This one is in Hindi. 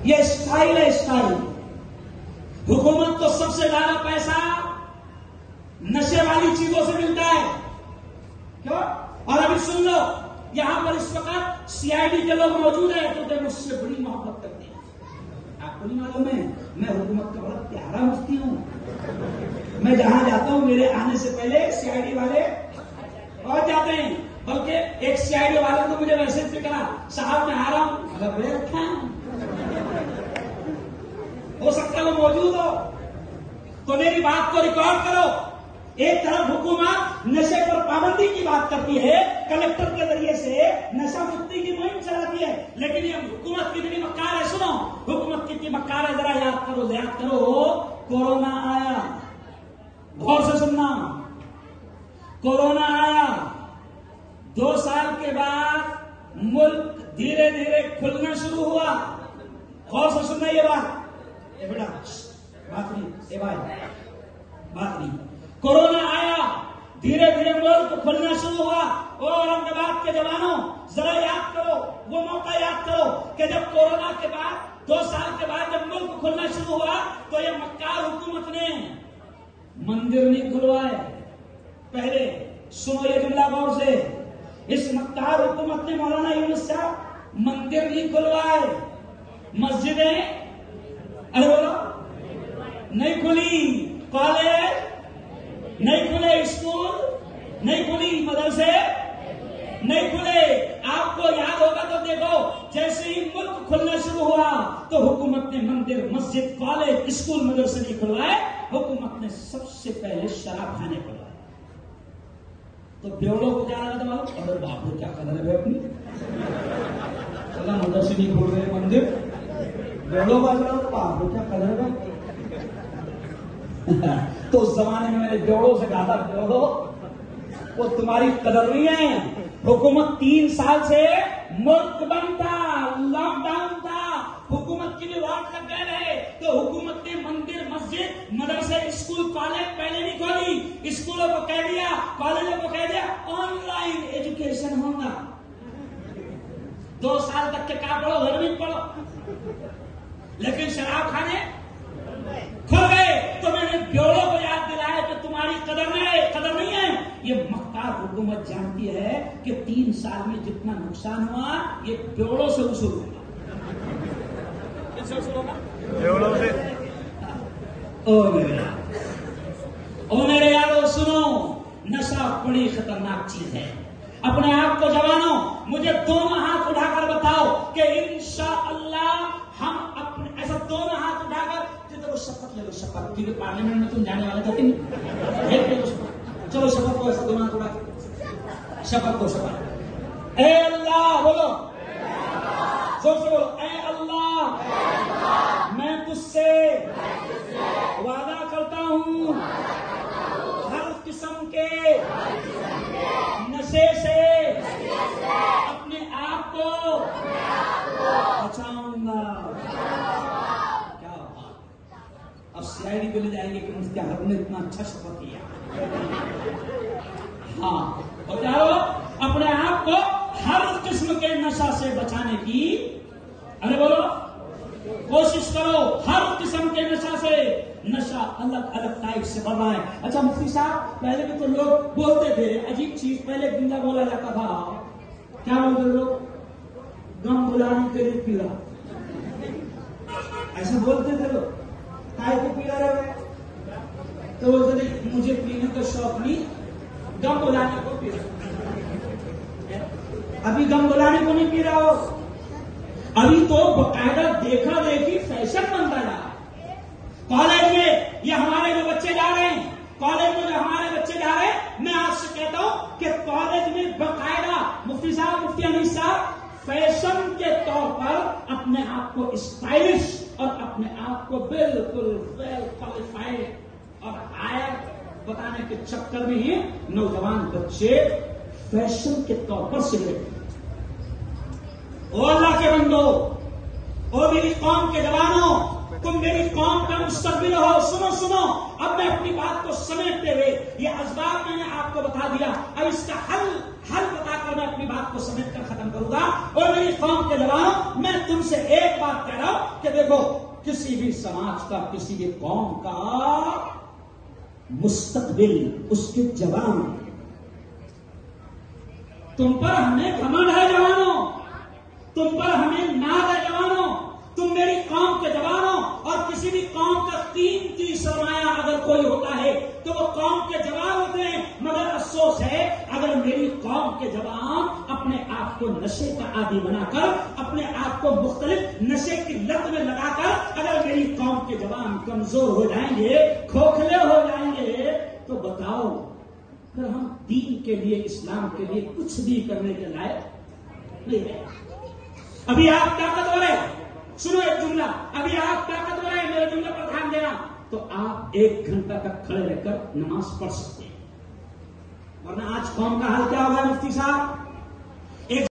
ये स्टाइल है, स्टाइल। हुकूमत को सबसे ज्यादा पैसा नशे वाली चीजों से मिलता है। क्यों? और अभी सुन लो, यहां पर इस वक्त सीआईडी के लोग मौजूद हैं तो वे मुझसे बड़ी मोहब्बत करते हैं। आपको नहीं मालूम है, मैं हुकूमत का बड़ा प्यारा मुफ्ती हूं। मैं जहां जाता हूं मेरे आने से पहले सीआईडी वाले पहुंच जाते हैं। बल्कि एक सीआईडी वाले तो मुझे मैसेज भी करा, साहब मैं आ रहा हूं। अगर बड़े रखा हो सकता है वो मौजूद हो, तो मेरी बात को रिकॉर्ड करो। एक तरफ हुकूमत नशे पर पाबंदी की बात करती है, कलेक्टर के जरिए से नशा मुक्ति की मुहिम चलाती है, लेकिन ये हुकूमत कितनी मक्कार है। सुनो, हुकूमत कितनी मक्कार है, जरा याद करो। कोरोना आया, गौर से सुनना, कोरोना आया, 2 साल के बाद मुल्क धीरे धीरे खुलना शुरू हुआ। गौर से सुनना ये बात। बेटा बात नहीं, ए भाई बात नहीं। कोरोना आया, धीरे धीरे मुल्क खुलना शुरू हुआ। और औरंगाबाद के जवानों, जरा याद करो, वो मौका याद करो कि जब कोरोना के बाद 2 साल के बाद जब मुल्क खुलना शुरू हुआ तो ये मक्कार हुकूमत ने मंदिर नहीं खुलवाए। पहले सुनो ये जुमला गौर से, इस मक्कार हुकूमत ने मौलाना यूनुस साहब मंदिर नहीं खुलवाए, मस्जिदें अरे बोलो नहीं खुली, कॉलेज नहीं खुले, स्कूल नहीं खुली, मदरसे नहीं खुले। आपको याद होगा तो देखो, जैसे ही मुल्क खुलना शुरू हुआ तो हुकूमत ने मंदिर, मस्जिद, कॉलेज, स्कूल, मदरसे नहीं खुलवाए। हुकूमत ने सबसे पहले शराब खाने खुलवाए। तो बेवड़ों को क्या लगा था? अरे बाप रे क्या कदर है अपनी, चला मदरसे नहीं खुल रहे, मंदिर, बेवड़ों को तो बाप रे क्या कदर है। तो उस जमाने में मैंने बेवड़ों से कहा था, बेवड़ो वो तुम्हारी कदर नहीं है। हुकूमत 3 साल से मुल्क बंद था, लॉकडाउन था, हुकूमत की भी वाट लग गए रहे, तो हुकूमत ने मंदिर, मस्जिद, मदरसे, स्कूल, कॉलेज पहले नहीं खोली। स्कूलों को कह दिया, कॉलेजों को कह दिया ऑनलाइन एजुकेशन होगा। 2 साल तक के क्या पढ़ो, घर में पढ़ो, लेकिन शराब खाने खुल गए। तो मैंने ब्योड़ों को याद दिलाया कि तुम्हारी कदर नहीं है। ये मक्कार हुकूमत जानती है कि 3 साल में जितना नुकसान हुआ ये ब्योड़ों से वसूल होगा। ब्योड़ों से। ओ मेरे यारों सुनो, नशा बड़ी खतरनाक चीज है। अपने आप को जवानों, मुझे दोनों हाथ उठाकर बताओ कि इंशाअल्लाह हम अपने ऐसा दोनों हाथ उठाकर शपथ ले लो। शपथ क्योंकि पार्लियामेंट में तुम जाने वाले थे नहीं, चलो शपथ को ऐसा दोनों हाथ उठा के शपथ को, शपथ। ए अल्लाह बोलो, जोर से बोलो, ए अल्लाह मैं तुझसे वादा करता हूं हर किस्म के नशे से अपने आप को बचाऊंगा। अब सीआईडी को ले जाएंगे कि मुफ्ती ने इतना अच्छा शपथ किया। हाँ, और क्या हो, अपने आप को हर किस्म के नशा से बचाने की, अरे बोलो, कोशिश करो। हर किस्म के नशा से, नशा अलग अलग टाइप से बढ़ रहा है। अच्छा मुफ्ती साहब, पहले भी तो लोग बोलते थे अजीब चीज, पहले जिंदा बोला जाता था, क्या बोलते लोग, गम बुलाने के लिए पीला, ऐसा बोलते थे लोग। काय को पी रहे हो? तो बोलते थे मुझे पीने का शौक नहीं, गम बुलाने को पी रहा। अभी गम बुलाने को नहीं पी रहा हो, अभी तो बकायदा देखा देखी फैशन बनता जा रहा है। कॉलेज में ये हमारे जो बच्चे जा रहे हैं, कॉलेज में जो हमारे बच्चे जा रहे हैं, मैं आपसे कहता हूं कि कॉलेज में बकायदा मुफ्ती साहब, मुफ्ती अमीर साहब फैशन के तौर पर अपने आप को स्टाइलिश और अपने आप को बिल्कुल वेल क्वालिफाइड और हायर बताने के चक्कर में ही नौजवान बच्चे फैशन के तौर पर सिगरेट। ओ अल्लाह के बंदो, ओ मेरी कौम के जवानों, तुम मेरी कौम का मुस्तकबिल हो। सुनो सुनो, अब मैं अपनी बात को समेटते हुए ये असबाब मैंने आपको बता दिया, अब इसका हल बताकर मैं अपनी बात को समेट कर खत्म करूंगा। और मेरी कौम के जवानों, मैं तुमसे तुमसे एक बात कह रहा हूं कि देखो, किसी भी समाज का, किसी भी कौम का मुस्तकबिल उसके जवान। तुम पर हमें घमंड है जवानों, तुम पर हमें नाज है जवानों, तुम मेरी कौम के जवान हो। और किसी भी कौम का कीमती सरमाया अगर कोई होता है तो वो कौम के जवान होते हैं। मगर अफसोस है, अगर मेरी कौम के जवान अपने आप को नशे का आदी बनाकर, अपने आप को मुख्तलिफ नशे की लत में लगाकर अगर मेरी कौम के जवान कमजोर हो जाएंगे, खोखले हो जाएंगे, तो बताओ फिर हम दीन के लिए, इस्लाम के लिए कुछ भी करने के लायक नहीं है। अभी आप ताकतवर है, सुनो एक जुमला, अभी आप ताकतवर है, मेरे जुमले पर ध्यान देना, तो आप 1 घंटा तक खड़े रहकर नमाज पढ़ सकते हैं। वरना आज कौम का हाल क्या होगा मुफ्ती साहब?